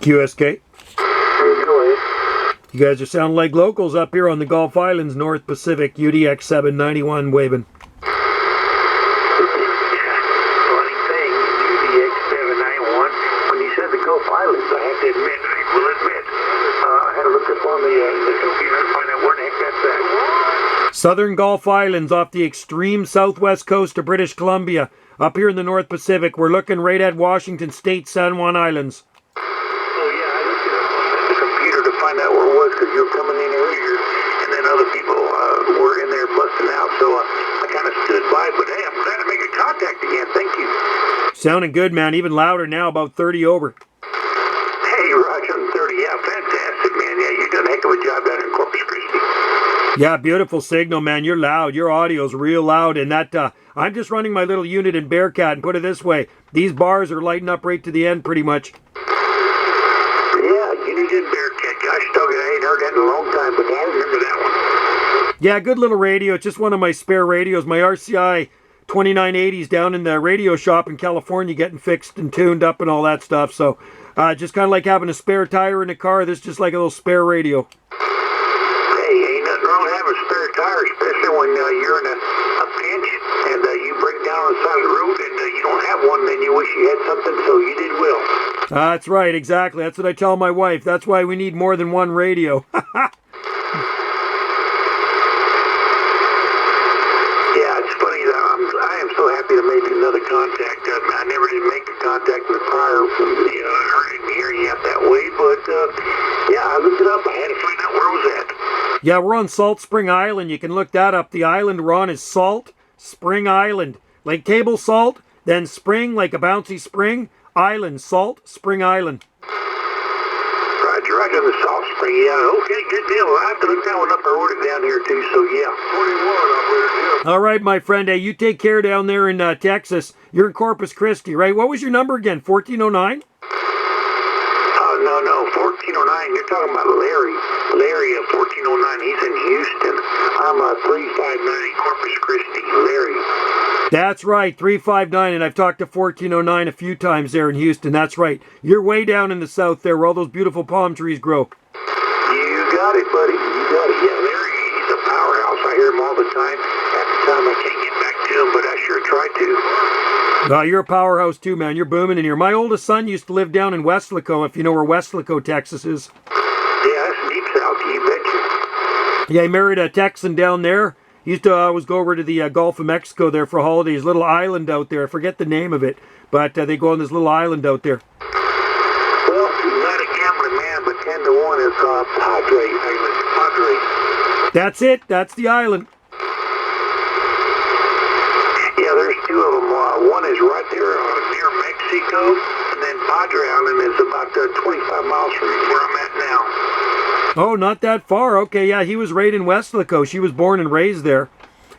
QSK. Go ahead. You guys are sounding like locals up here on the Gulf Islands, North Pacific, UDX 791 waving. Funny thing, UDX 791. When you said the Gulf Islands, I have to admit, I had to look up on the computer to find out where the heck that's at. Southern Gulf Islands off the extreme southwest coast of British Columbia. Up here in the North Pacific, we're looking right at Washington State, San Juan Islands. Oh yeah, I looked it up on the computer to find out where it was because you were coming in earlier, and then other people were in there busting out. So I kind of stood by, but hey, I'm glad to make a contact again. Thank you. Sounding good, man. Even louder now, about 30 over. Hey, Roger, I'm 30. Yeah, fantastic, man. Yeah, you've done a heck of a job down in Corpus Christi. Yeah, beautiful signal, man. You're loud. Your audio's real loud, and that I'm just running my little unit in Bearcat, and put it this way, these bars are lighting up right to the end pretty much. Yeah, unit in Bearcat. Gosh, dog, I ain't heard that in a long time, but I remember that one. Yeah, good little radio. It's just one of my spare radios. My RCI 2980s down in the radio shop in California getting fixed and tuned up and all that stuff. So just kind of like having a spare tire in the car. This is just like a little spare radio. Hey, ain't nothing wrong with having a spare tire, especially when you're in a pinch and you break down on the side of the road and you don't have one, then you wish you had something, so you did well. That's right, exactly. That's what I tell my wife. That's why we need more than one radio. Yeah, it's funny that I am so happy to make another contact. I never did make a contact in the prior, hearing you out that way, but yeah, I looked it up. I had to find out where it was at. Yeah, we're on Salt Spring Island. You can look that up. The island we're on is Salt Spring Island. Like table salt, then spring, like a bouncy spring, island, Salt Spring Island. Roger, the Salt Spring, yeah. Okay, good deal. I have to look that one up. I wrote it down here too, so yeah. 41 up there, yeah. All right, my friend. Hey, you take care down there in Texas. You're in Corpus Christi, right? What was your number again? 1409? No, 1409. You're talking about Larry. Larry of 1409. He's in Houston. I'm 359 Corpus Christi. Larry. That's right, 359, and I've talked to 1409 a few times there in Houston. That's right. You're way down in the south there where all those beautiful palm trees grow. You got it, buddy. You got it. Yeah, Larry, he's a powerhouse. I hear him all the time. Half the time I can't get back to him, but I sure try to. You're a powerhouse too, man. You're booming in here. My oldest son used to live down in Weslaco, if you know where Weslaco, Texas is. Yeah, that's deep south, you betcha. Yeah, he married a Texan down there. He used to always go over to the Gulf of Mexico there for holidays. Little island out there. I forget the name of it, but they go on this little island out there. Well, not a gambling man, but 10 to 1 is Padre Island. Padre. That's it. That's the island. Yeah, there's two of them. One is right there near Mexico, and then Padre Island is about 25 miles from where I'm at now. Oh, not that far. Okay, yeah, he was right in Weslaco. She was born and raised there.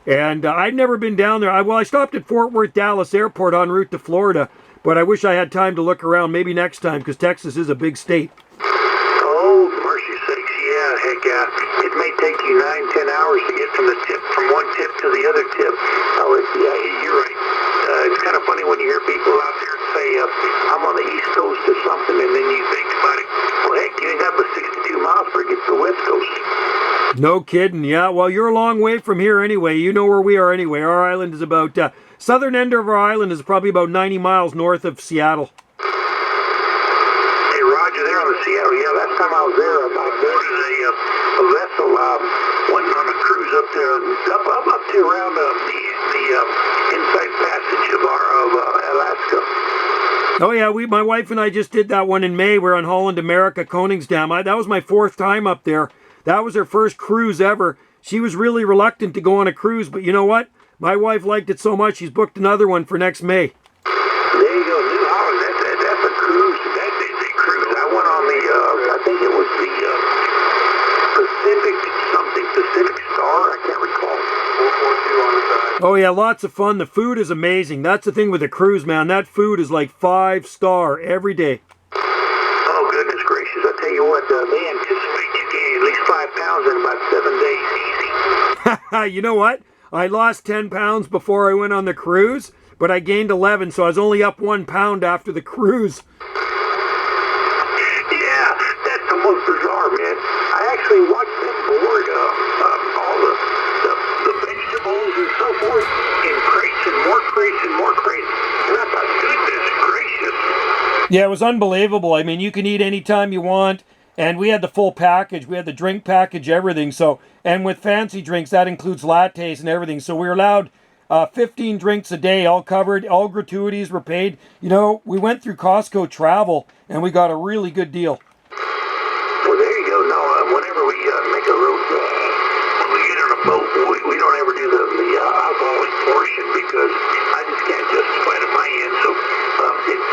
And I'd never been down there. I stopped at Fort Worth Dallas Airport en route to Florida, but I wish I had time to look around maybe next time because Texas is a big state. Oh, mercy sakes, yeah, heck, it may take you 9-10 hours to get from one tip to the other tip. Oh, yeah, you're right. It's kind of funny when you hear people out there say, I'm on the East Coast or something, and then you think about it. Well, heck, you ain't got but 62 miles before it gets to the West Coast. No kidding, yeah. Well, you're a long way from here anyway. You know where we are anyway. Our island is about, southern end of our island is probably about 90 miles north of Seattle. Hey, Roger, there on the Seattle. Yeah, last time I was there, I boarded a vessel, went on a cruise up there, up to around the inside passage of Alaska. Oh yeah, my wife and I just did that one in May. We're on Holland America, Koningsdam. That was my 4th time up there. That was her first cruise ever. She was really reluctant to go on a cruise, but you know what? My wife liked it so much, she's booked another one for next May. There you go, New Holland. That's a cruise. That cruise. I went on I think it was the Pacific Star. I can't recall. 442 on the side. Oh yeah, lots of fun. The food is amazing. That's the thing with the cruise, man. That food is like 5-star every day. Oh, goodness gracious. I tell you what, they anticipate you gaining at least 5 pounds in about 7 days. Easy. You know what? I lost 10 pounds before I went on the cruise, but I gained 11, so I was only up 1 pound after the cruise. Yeah, Yeah, it was unbelievable. I mean, you can eat anytime you want, and we had the full package. We had the drink package, everything. So, and with fancy drinks, that includes lattes and everything. So we were allowed 15 drinks a day, all covered. All gratuities were paid. You know, we went through Costco Travel, and we got a really good deal. Well, there you go. No, whenever we make a road, when we get on a boat, we don't ever do the alcoholic portion because I just can't justify it on my end. So,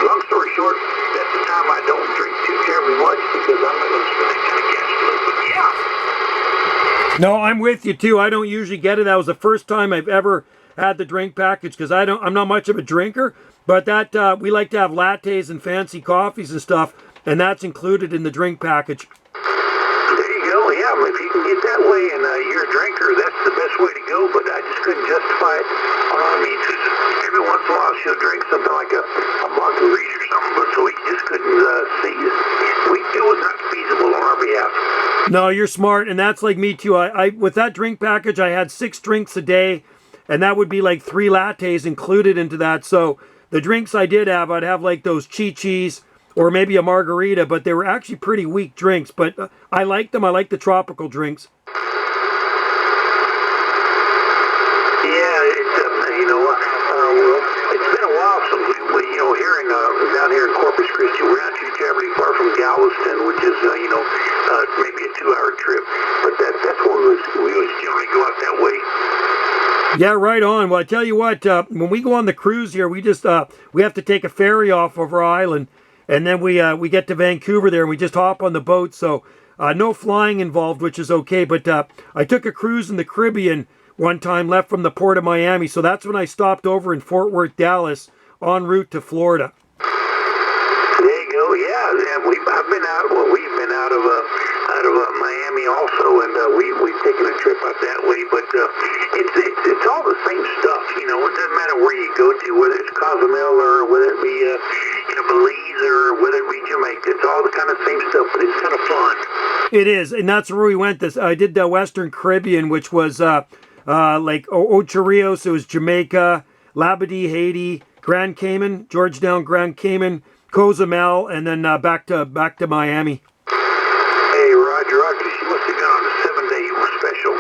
long story short, that's the time I don't drink too terribly much because I'm not going to spend that kind of cash flow. But yeah. No, I'm with you too. I don't usually get it. That was the first time I've ever had the drink package because I'm not much of a drinker, but that we like to have lattes and fancy coffees and stuff, and that's included in the drink package. There you go. Yeah, I mean, if you can get that way and you're a drinker, that's the best way to go. But I just couldn't justify it on our means. Every once in a while, she'll drink something like a margarita or something, but so we just couldn't see it. It was not feasible on our behalf. No, you're smart, and that's like me too. I with that drink package, I had 6 drinks a day, and that would be like 3 lattes included into that. So the drinks I did have, I'd have like those chi-chis or maybe a margarita, but they were actually pretty weak drinks. But I liked them. I like the tropical drinks. Yeah, well, it's been a while since we here in down here in Corpus Christi, we're not too terribly far from Galveston, which is maybe a 2-hour trip. But that's where we always generally go out that way. Yeah, right on. Well, I tell you what, when we go on the cruise here, we just we have to take a ferry off of our island, and then we get to Vancouver there, and we just hop on the boat. So no flying involved, which is okay. But I took a cruise in the Caribbean one time, left from the port of Miami. So that's when I stopped over in Fort Worth, Dallas, en route to Florida. There you go. Yeah, I've been out. Well, we've been out of Miami also, and we've taken a trip out that way. But it's all the same stuff. It doesn't matter where you go to, whether it's Cozumel or whether it be Belize or whether it be Jamaica. It's all the kind of same stuff, but it's kind of fun. It is, and that's where we went. I did the Western Caribbean, which was like Ocho Rios. It was Jamaica, Labadee, Haiti, Grand Cayman, Georgetown, Grand Cayman, Cozumel, and then back to Miami. Hey, Roger, she must have gone on a 7-day special.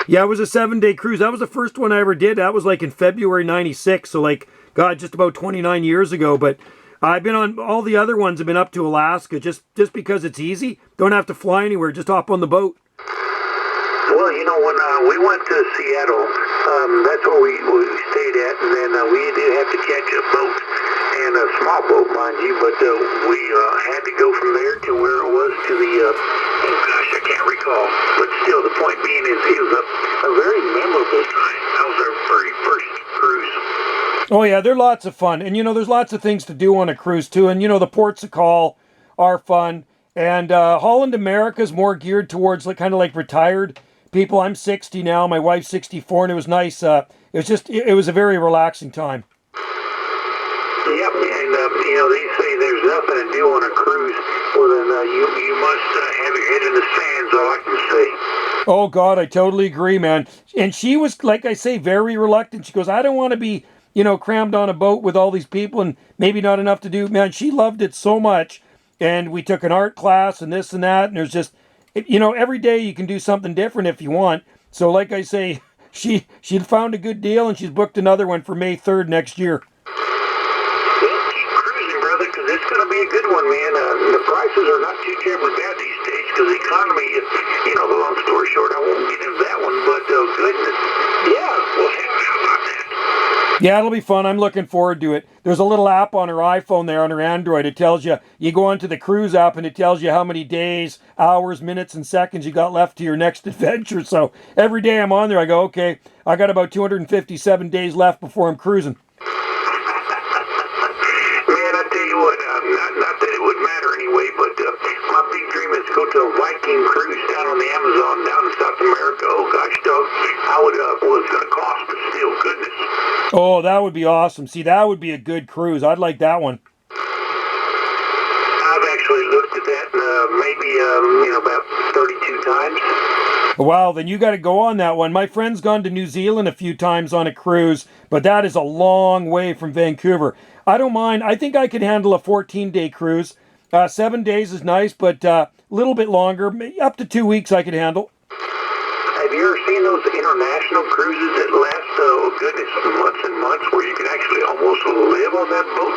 Yeah, it was a 7-day cruise. That was the first one I ever did. That was like in February '96. So like, God, just about 29 years ago. But I've been on all the other ones. I've been up to Alaska just because it's easy. Don't have to fly anywhere. Just hop on the boat. Well, when we went to Seattle, that's where we stayed at, and then we did have to catch a boat, and a small boat, mind you, but we had to go from there to where it was to the, oh gosh, I can't recall, but still, the point being is it was a very memorable time. That was our very first cruise. Oh yeah, they're lots of fun, and there's lots of things to do on a cruise too, and the ports of call are fun, and Holland America is more geared towards kind of like retired people. I'm 60 now, my wife's 64, and it was nice. It was a very relaxing time. Yep, and they say there's nothing to do on a cruise. Well, then you must have your head in the sands, all I can say. Oh God, I totally agree, man. And she was, like I say, very reluctant. She goes, I don't want to be, crammed on a boat with all these people and maybe not enough to do. Man, she loved it so much. And we took an art class and this and that, and there's just, every day you can do something different if you want. So like I say, she found a good deal, and she's booked another one for May 3rd next year. Well, keep cruising, brother, because it's going to be a good one, man. The prices are not too terribly bad these days, because the economy, the long story short, I won't get into that one, but goodness, yeah, well, how about that? Yeah, it'll be fun. I'm looking forward to it. There's a little app on her iPhone there, on her Android. It tells you go onto the cruise app, and it tells you how many days, hours, minutes, and seconds you got left to your next adventure. So every day I'm on there, I go, okay, I got about 257 days left before I'm cruising. Man, I tell you what, not that it would matter anyway, but my big dream is to go to a Viking cruise down on the Amazon, down in South America. Oh gosh, dog, what it's going to cost, but still, goodness. Oh, that would be awesome. See, that would be a good cruise. I'd like that one. I've actually looked at that maybe about 32 times. Wow, then you got to go on that one. My friend's gone to New Zealand a few times on a cruise, but that is a long way from Vancouver. I don't mind. I think I could handle a 14-day cruise. 7 days is nice, but a little bit longer, up to 2 weeks I could handle. Have you ever seen those international cruises that last, oh goodness, months and months, where you can actually almost live on that boat?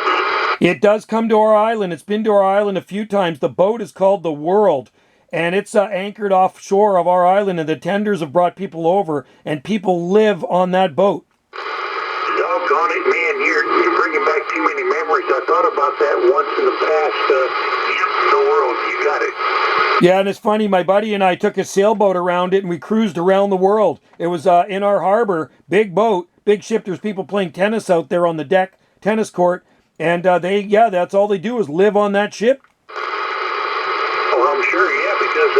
It does come to our island. It's been to our island a few times. The boat is called the World, and it's anchored offshore of our island, and the tenders have brought people over, and people live on that boat. Doggone it, man, you're bringing back too many memories. I thought about that once in the past. Yep, the World, you got it. Yeah, and it's funny, my buddy and I took a sailboat around it, and we cruised around the world. It was in our harbor, big boat, big ship. There's people playing tennis out there on the deck, tennis court, and that's all they do is live on that ship. Oh, I'm sure, yeah, because,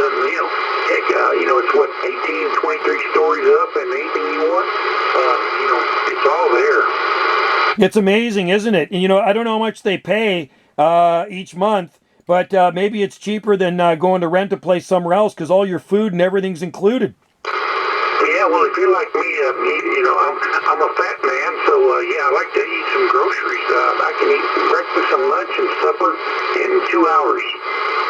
it's what, 18, 23 stories up, and anything you want, it's all there. It's amazing, isn't it? And, I don't know how much they pay each month, but maybe it's cheaper than going to rent a place somewhere else because all your food and everything's included. Yeah, well, if you're like me, I'm a fat man, so I like to eat some groceries. I can eat breakfast and lunch and supper in 2 hours.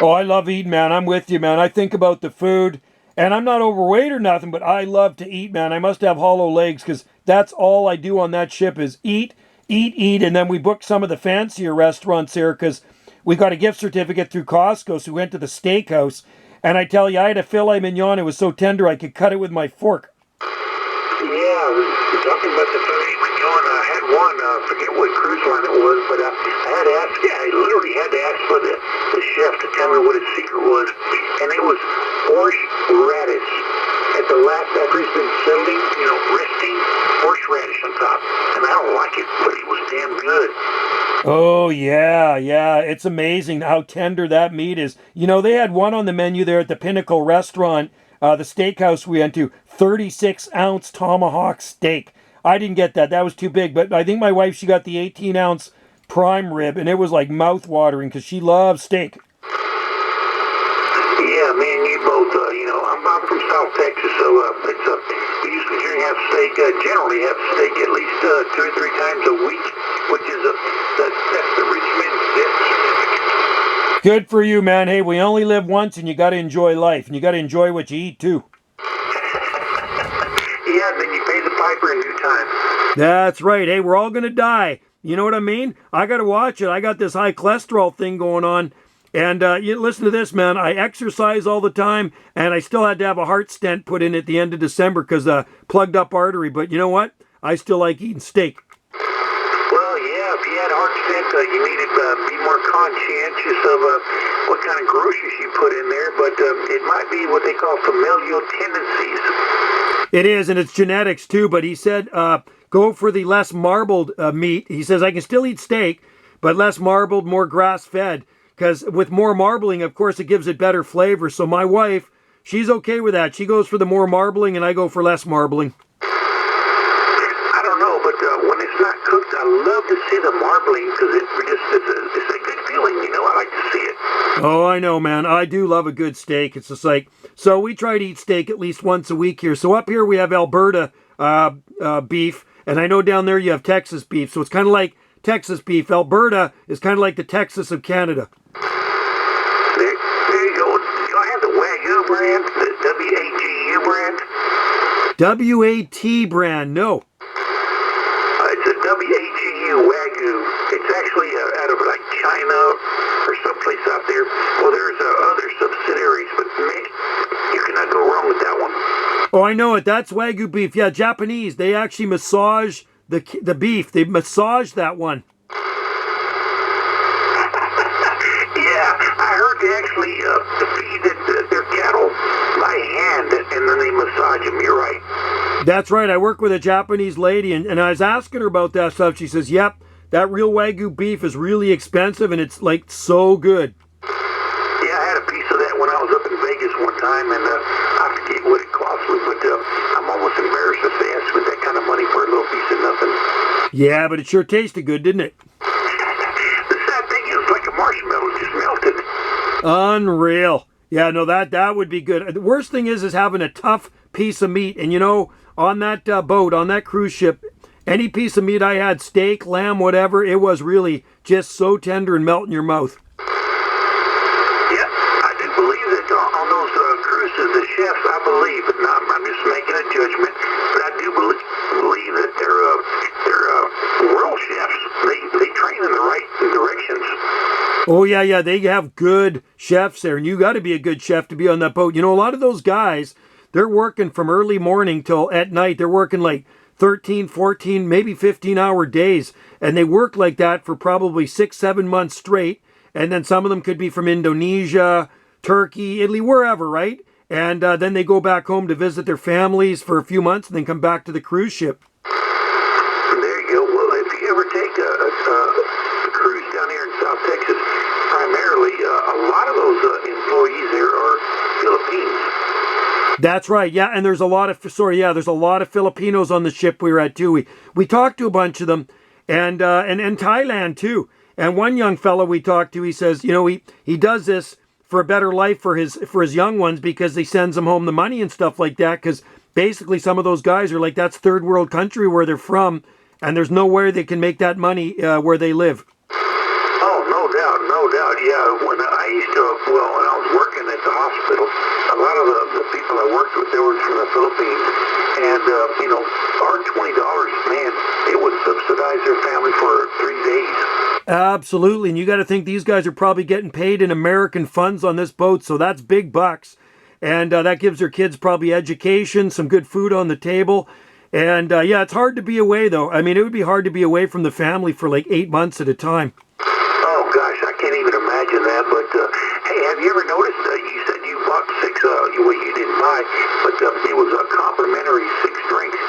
Oh, I love eating, man. I'm with you, man. I think about the food, and I'm not overweight or nothing, but I love to eat, man. I must have hollow legs because that's all I do on that ship is eat, and then we booked some of the fancier restaurants here because we got a gift certificate through Costco, so we went to the steakhouse. And I tell you, I had a filet mignon. It was so tender I could cut it with my fork. Yeah, we're talking about the filet mignon. I had one, I forget what cruise line it was, but I literally had to ask for the chef to tell me what his secret was. And it was horseradish. At the last, after he's been sitting, resting, horseradish on top. And I don't like it, but it was damn good. Oh, yeah. It's amazing how tender that meat is. They had one on the menu there at the Pinnacle restaurant, the steakhouse we went to, 36-ounce tomahawk steak. I didn't get that. That was too big. But I think my wife, she got the 18-ounce prime rib, and it was like mouth-watering because she loves steak. Yeah, me and you both, I'm from South Texas, so we usually have steak, generally have steak at least 2 or 3 times a week, which is that's the rich man's death certificate. Good for you, man. Hey, we only live once, and you got to enjoy life, and you got to enjoy what you eat, too. Yeah, then you pay the piper in due time. That's right. Hey, we're all going to die. You know what I mean? I got to watch it. I got this high cholesterol thing going on. And you listen to this, man. I exercise all the time, and I still had to have a heart stent put in at the end of December because plugged up artery. But you know what? I still like eating steak. Well, yeah, if you had a heart stent, you need to be more conscientious of what kind of groceries you put in there. But it might be what they call familial tendencies. It is, and it's genetics too. But he said go for the less marbled meat. He says I can still eat steak, but less marbled, more grass-fed. Because with more marbling, of course, it gives it better flavor. So my wife, she's okay with that. She goes for the more marbling, and I go for less marbling. I don't know, but when it's not cooked, I love to see the marbling because it's a good feeling. I like to see it. Oh, I know, man. I do love a good steak. It's just like, so we try to eat steak at least once a week here. So up here we have Alberta beef, and I know down there you have Texas beef. So it's kind of like Texas beef. Alberta is kind of like the Texas of Canada. There you go. Do I have the Wagyu brand, the W-A-G-U brand? W-A-T brand, no. It's a W-A-G-U Wagyu. It's actually out of like China or someplace out there. Well, there's other subsidiaries, but man, you cannot go wrong with that one. Oh, I know it. That's Wagyu beef. Yeah, Japanese. They actually massage the beef. They massage that one. I heard they actually feed their cattle by hand, and then they massage them. You're right. That's right. I work with a Japanese lady, and I was asking her about that stuff. She says, yep, that real Wagyu beef is really expensive, and it's like so good. Yeah, I had a piece of that when I was up in Vegas one time, and I forget what it cost me, but I'm almost embarrassed if they asked me that kind of money for a little piece of nothing. Yeah, but it sure tasted good, didn't it? The sad thing is, like a marshmallow, just melted. Unreal. Yeah, no, that would be good. The worst thing is having a tough piece of meat. And on that boat, on that cruise ship, any piece of meat I had, steak, lamb, whatever, it was really just so tender and melt in your mouth. Yeah, I do believe that on those cruises, the chefs, I believe, and I'm just making a judgment, but I do believe that they're world chefs. They train in the right directions. Oh, yeah, they have good chefs there, and you got to be a good chef to be on that boat. A lot of those guys, they're working from early morning till at night. They're working like 13, 14, maybe 15-hour days, and they work like that for probably 6-7 months straight, and then some of them could be from Indonesia, Turkey, Italy, wherever, right? And then they go back home to visit their families for a few months and then come back to the cruise ship. There you go. Well, if you ever take a cruise down here in South Texas, primarily a lot of those employees there are Philippines. That's right. Yeah, and there's a lot of Filipinos on the ship we were at too. We talked to a bunch of them, and Thailand too. And one young fellow we talked to, he says, he does this for a better life for his young ones because he sends them home the money and stuff like that. Because basically, some of those guys are like, that's third world country where they're from, and there's no way they can make that money where they live. Oh, no doubt. Yeah, when I was working at the hospital, a lot of the people I worked with, they were from the Philippines, and our $20, man, it would subsidize their family for 3 days. Absolutely, and you got to think these guys are probably getting paid in American funds on this boat, so that's big bucks, and that gives their kids probably education, some good food on the table, and yeah, it's hard to be away though. I mean, it would be hard to be away from the family for like 8 months at a time. Oh gosh, I can't even imagine that. But hey, have you ever noticed? You said you bought 6. You didn't buy, but it was a complimentary 6 drinks.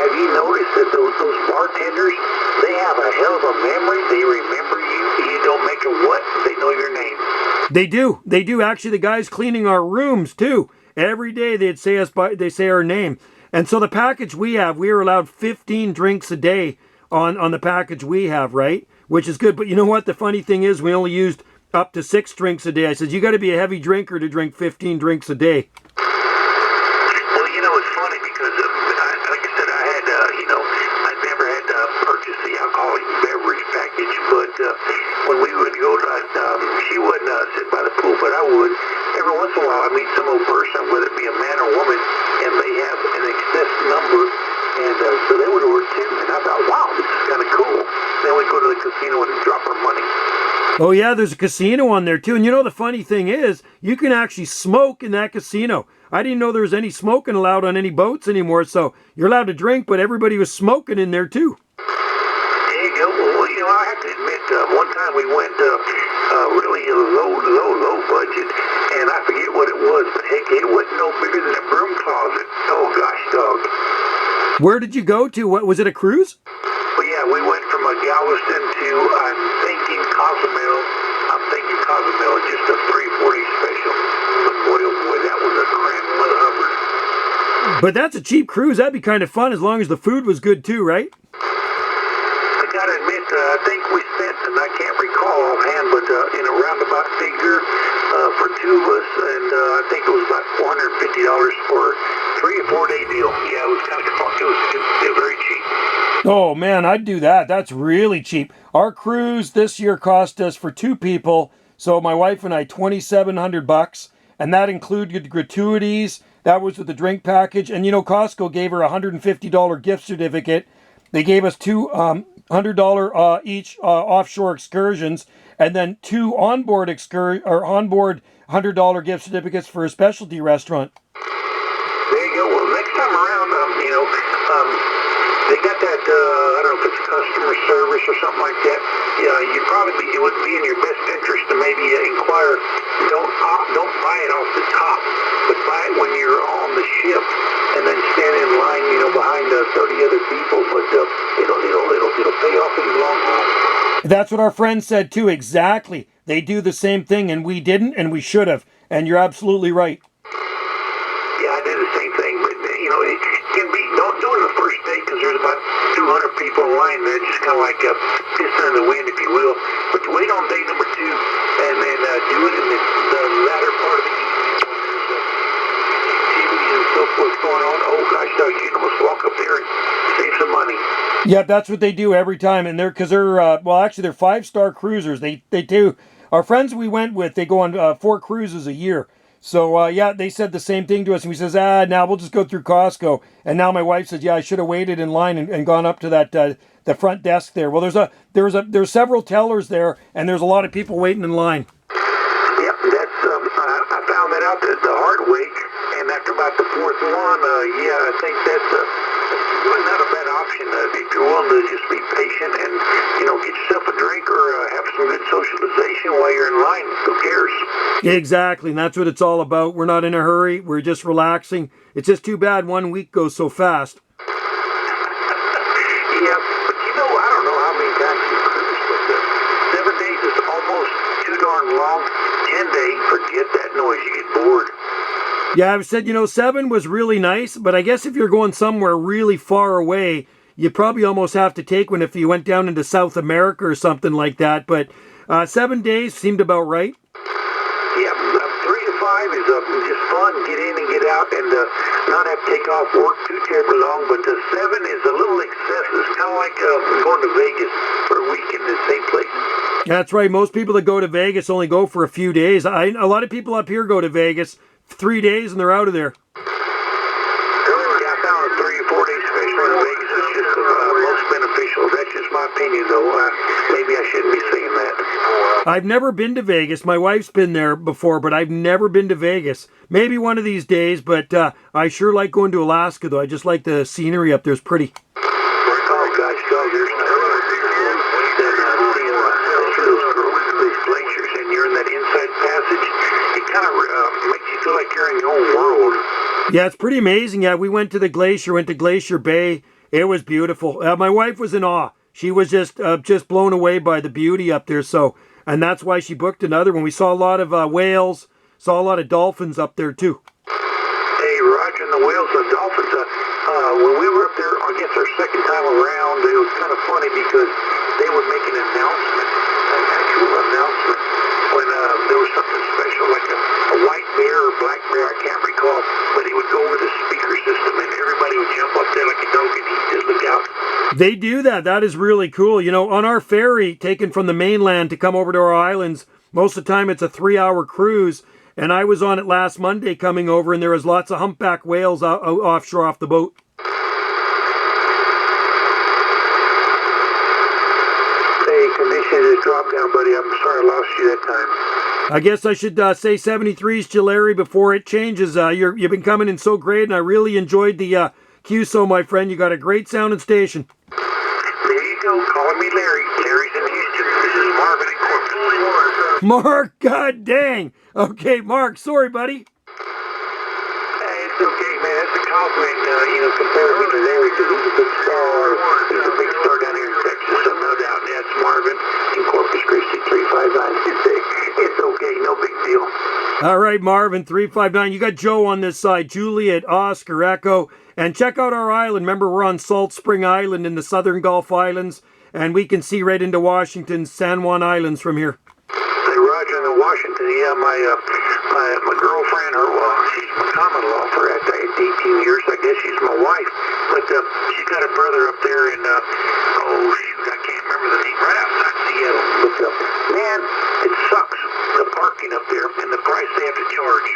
Have you noticed that those bartenders, they have a hell of a memory? They remember you. You don't make a what? They know your name. They do. Actually, the guys cleaning our rooms too. Every day they say our name. And so the package we are allowed 15 drinks a day on the package we have, right? Which is good. But you know what? The funny thing is we only used up to 6 drinks a day. I said, you got to be a heavy drinker to drink 15 drinks a day. Well, it's funny because, like I said, I'd never had to purchase the alcoholic beverage package. But when we would go to, she wouldn't sit by the pool, but I would. Every once in a while, I'd meet some old person, whether it be a man or woman, and they have an excess number. And so they would order 2, and I thought, wow, this is kind of cool. Then we'd go to the casino and drop our money. Oh yeah, there's a casino on there too. And the funny thing is, you can actually smoke in that casino. I didn't know there was any smoking allowed on any boats anymore. So you're allowed to drink, but everybody was smoking in there too. There you go. Well, I have to admit, one time we went really low budget, and I forget what it was, but heck, it wasn't no bigger than a broom closet. Oh gosh, dog. Where did you go to? What was it, a cruise? Well, yeah, we went from Galveston to, I'm thinking Cozumel, just a 3-4 day special. But boy, oh boy, that was a cramp mother hubber. But that's a cheap cruise. That'd be kind of fun as long as the food was good too, right? I gotta admit, I think we spent, and I can't recall offhand, but in a roundabout figure for 2 of us, and I think it was about $450 for a 3 or 4 day deal. Yeah, it was kind of fun. It was very cheap. Oh man, I'd do that. That's really cheap. Our cruise this year cost us for 2 people, so my wife and I, $2,700, and that included gratuities. That was with the drink package, and Costco gave her a $150 gift certificate. They gave us 2 $100 each offshore excursions, and then 2 onboard $100 gift certificates for a specialty restaurant. There you go. Well, next time around, they got that, I don't know if it's customer service or something like that. Yeah, it would be in your best interest to maybe inquire. Don't buy it off the top, but buy it when you're on the ship, and then stand in line, behind 30 other people. But it'll pay off in the long haul. That's what our friend said too. Exactly. They do the same thing, and we didn't, and we should have. And you're absolutely right. Yeah, I did the same thing, but it can be. Don't do it the first day because there's about 200 people in line there, just kind of like pissing in the wind, if you will. But wait on day number 2, and then do it in the latter part of the evening. Yeah, that's what they do every time, and they're well, actually they're 5-star cruisers. They do. Our friends we went with, they go on 4 cruises a year. So yeah, they said the same thing to us, and we says, now we'll just go through Costco. And now my wife says, yeah, I should have waited in line and gone up to that the front desk there. Well, there's several tellers there, and there's a lot of people waiting in line. Yep, that's I found that out the hard way, and after about the fourth one, yeah, I think that's not a bad option. If you're willing to just be patient and get yourself a drink or have some good socialization while you're in line, who cares? Exactly, and that's what it's all about. We're not in a hurry. We're just relaxing. It's just too bad 1 week goes so fast. Yeah, but I don't know how many times you cruise, but 7 days is almost too darn long. 10 days, forget that noise. You get bored. Yeah, I've said, 7 was really nice, but I guess if you're going somewhere really far away, you probably almost have to take one if you went down into South America or something like that. But 7 days seemed about right. Yeah, 3 to 5 is just fun. Get in and get out and not have to take off work too terribly long. But 7 is a little excessive. It's kind of like going to Vegas for a week in the same place. That's right. Most people that go to Vegas only go for a few days. A lot of people up here go to Vegas 3 days and they're out of there. Yeah, I found 3 or 4 days, especially in Vegas, is just most beneficial. That's just my opinion, though. Maybe I shouldn't be saying that. I've never been to Vegas. My wife's been there before, but I've never been to Vegas. Maybe one of these days, but I sure like going to Alaska, though. I just like the scenery up there. It's pretty. Oh, gosh, there's nothing those glaciers, and you're in that inside passage. It kind of makes you feel like you're in your own world. Yeah, it's pretty amazing. Yeah, we went to the glacier, went to Glacier Bay. It was beautiful. My wife was in awe. She was just blown away by the beauty up there. And that's why she booked another one. We saw a lot of whales, saw a lot of dolphins up there too. Hey, Roger, and the whales and dolphins. When we were up there, I guess our second time around, it was kind of funny because they would make an announcement, an actual announcement, when there was something special, like a white bear or black bear, I can't recall, but he would go over the speaker system and everybody would jump up there like a dog and he'd just look out. They do that. That is really cool. On our ferry taken from the mainland to come over to our islands, most of the time it's a 3-hour cruise. And I was on it last Monday coming over, and there was lots of humpback whales offshore off the boat. Hey, condition just dropped down, buddy. I'm sorry I lost you that time. I guess I should say 73's to Larry before it changes. You've been coming in so great, and I really enjoyed the QSO, my friend. You got a great sounding station. There you go. Calling me Larry. Larry's in Houston. This is Marvin in Corpus. Mark, god dang. Okay, Mark, sorry, buddy. Hey, it's okay, man. That's a compliment, compared me to Larry, because he's a big star. He's a big star down here in Texas, so no doubt. That's Marvin in Corpus Christi, 359. It's okay, no big deal. All right, Marvin, 359. You got Joe on this side, Juliet, Oscar, Echo. And check out our island. Remember, we're on Salt Spring Island in the Southern Gulf Islands, and we can see right into Washington's San Juan Islands from here. Hey, Roger, in Washington, yeah, my girlfriend, she's my common law for 18 years. I guess she's my wife, but she's got a brother up there in, I can't remember the name, right outside Seattle. But, man, it sucks, the parking up there and the price they have to charge.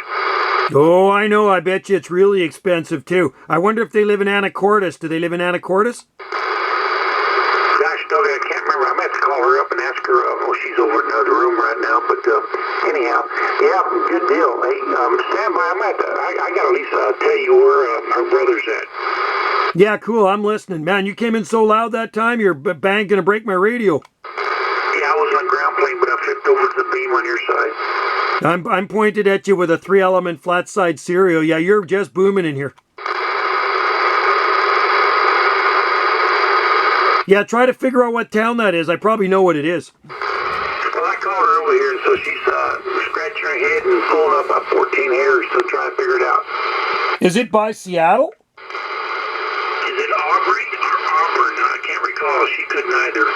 Oh, I know. I bet you it's really expensive, too. I wonder if they live in Anacortes. Do they live in Anacortes? Gosh, dog, I can't remember. I'm going to have to call her up and ask her. She's over in another room right now. But anyhow, yeah, good deal. Hey, stand by. I got to at least tell you where her brother's at. Yeah, cool. I'm listening. Man, you came in so loud that time, your bang going to break my radio. Yeah, I was on ground plane, but I flipped over to the beam on your side. I'm pointed at you with a 3-element flat side stereo. Yeah, you're just booming in here. Yeah, try to figure out what town that is. I probably know what it is. Well, I called her over here, and so she's scratching her head and pulling up about 14 hairs to try and figure it out. Is it by Seattle? Is it Aubrey or Auburn? I can't recall. She couldn't either.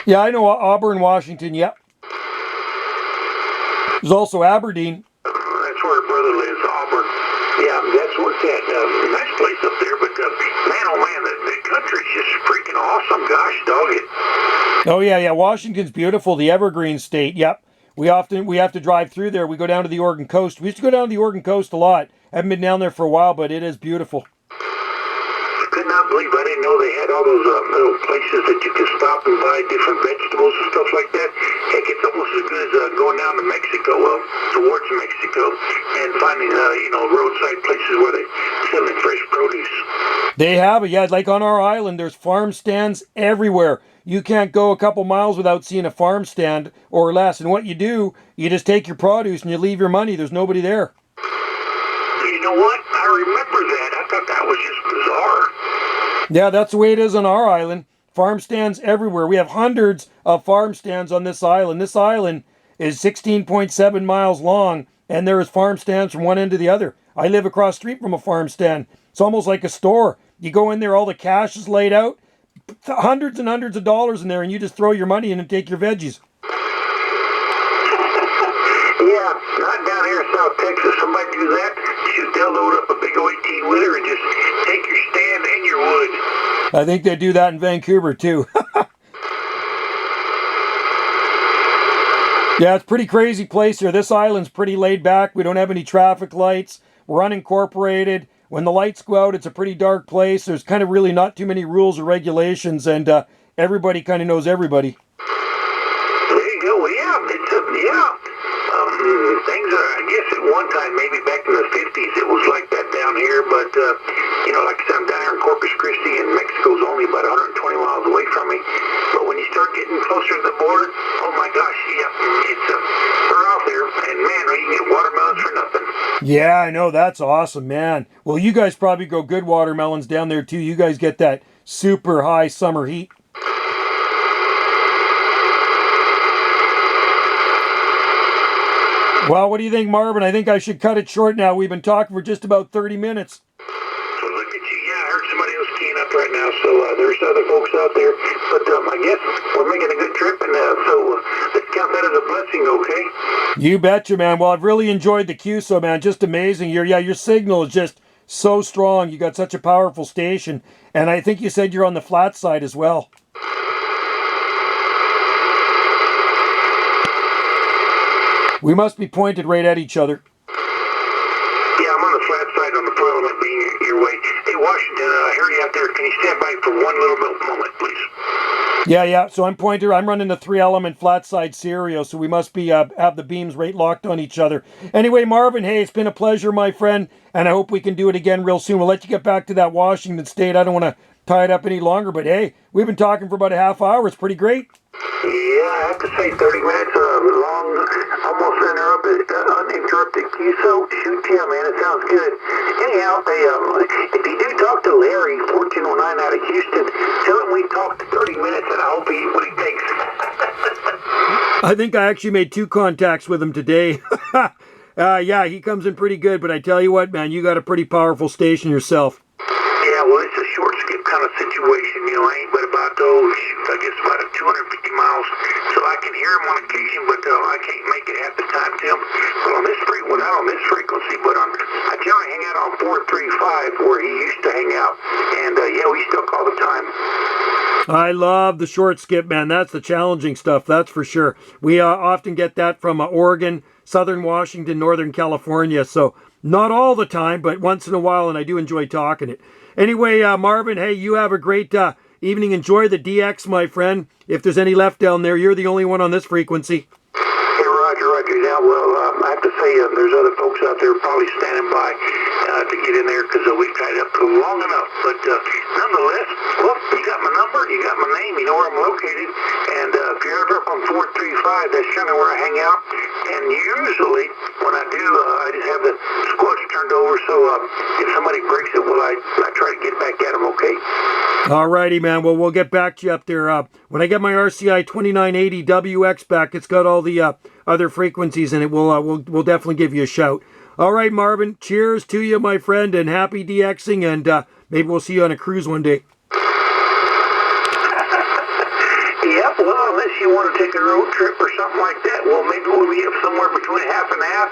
Yeah, I know Auburn, Washington. Yep. There's also Aberdeen. That's where her brother lives, Auburn. Yeah, that's where it's at. Nice place up there, but man, oh man, the country's just freaking awesome. Gosh, dog it. Oh yeah, yeah. Washington's beautiful. The Evergreen State. Yep. We have to drive through there. We go down to the Oregon coast. We used to go down to the Oregon coast a lot. Haven't been down there for a while, but it is beautiful. Could not believe I didn't know they had all those little places that you can stop and buy different vegetables and stuff like that. Heck, it's almost as good as going down to Mexico, towards Mexico, and finding roadside places where they selling fresh produce. They have it, yeah. Like on our island, there's farm stands everywhere. You can't go a couple miles without seeing a farm stand or less. And what you do, you just take your produce and you leave your money. There's nobody there. You know what? I remember that. I thought that was just bizarre. Yeah, that's the way it is on our island. Farm stands everywhere. We have hundreds of farm stands on this island. This island is 16.7 miles long, and there is farm stands from one end to the other. I live across the street from a farm stand. It's almost like a store. You go in there, all the cash is laid out, hundreds and hundreds of dollars in there, and you just throw your money in and take your veggies. Yeah, not down here in South Texas. Somebody do that, shoot, they'll load up a big old 18-wheeler and just take your stand and your wood. I think they do that in Vancouver, too. Yeah, it's a pretty crazy place here. This island's pretty laid back. We don't have any traffic lights. We're unincorporated. When the lights go out, it's a pretty dark place. There's kind of really not too many rules or regulations, and everybody kind of knows everybody. There you go. Yeah, things are, I guess at one time, maybe back in the 50s, it was like that down here, but, like I said, I'm down here in Corpus Christi, and Mexico's only about 120 miles away from me. But when you start getting closer to the border, oh my gosh, yeah, we're out there, and man, you can get watermelons for nothing. Yeah, I know. That's awesome, man. Well, you guys probably grow good watermelons down there, too. You guys get that super high summer heat. Well, what do you think, Marvin? I think I should cut it short now. We've been talking for just about 30 minutes. So look at you. Yeah, I heard somebody else keying up right now, so there's other folks out there. But I guess we're making a good trip, and so let's count that as a blessing, okay? You betcha, man. Well, I've really enjoyed the QSO, man. Just amazing. Your signal is just so strong. You got such a powerful station. And I think you said you're on the flat side as well. We must be pointed right at each other. Yeah, I'm on the flat side on the Parliament being your way. Hey, Washington, I hear you out there. Can you stand by for one little moment, please? Yeah. So I'm pointed. I'm running a 3-element flat side stereo, so we must be have the beams right locked on each other. Anyway, Marvin, hey, it's been a pleasure, my friend, and I hope we can do it again real soon. We'll let you get back to that Washington State. I don't want to tie it up any longer, but hey, we've been talking for about a half hour. It's pretty great. Yeah, I have to say 30 minutes long, almost uninterrupted QSO. Shoot, yeah, man, it sounds good. Anyhow, if you do talk to Larry, 1409 out of Houston, tell him we talked 30 minutes, and I hope he eats what he takes. I think I actually made 2 contacts with him today. Yeah, he comes in pretty good, but I tell you what, man, you got a pretty powerful station yourself. Yeah, well, it's a short skip kind of situation, I ain't but about, I guess about 250 miles, so I can hear him on occasion, but I can't make it half the time, Tim. Well, on this frequency, not on this frequency, but I generally hang out on 435 where he used to hang out, and we talk all the time. I love the short skip, man. That's the challenging stuff, that's for sure. We often get that from Oregon, Southern Washington, Northern California, so not all the time, but once in a while, and I do enjoy talking it. Anyway, Marvin, hey, you have a great evening. Enjoy the DX, my friend. If there's any left down there, you're the only one on this frequency. Hey, Roger. Yeah, well, I have to say there's other folks out there probably standing by to get in there because we've tied up long enough. But nonetheless, well, you got my number, you got my name, you know where I'm located. And if you're ever up on 435, that's kind of where I hang out. And usually, when I do, I just have the squash turned over. So if somebody breaks it, well, I try to get back at them, okay? All righty, man. Well, we'll get back to you up there. When I get my RCI 2980 WX back, it's got all the other frequencies in it. We'll definitely give you a shout. All right, Marvin. Cheers to you, my friend, and happy DXing. And maybe we'll see you on a cruise one day. Yep. Well, unless you want to take a road trip or something like that, well, maybe we'll be up somewhere between half and half.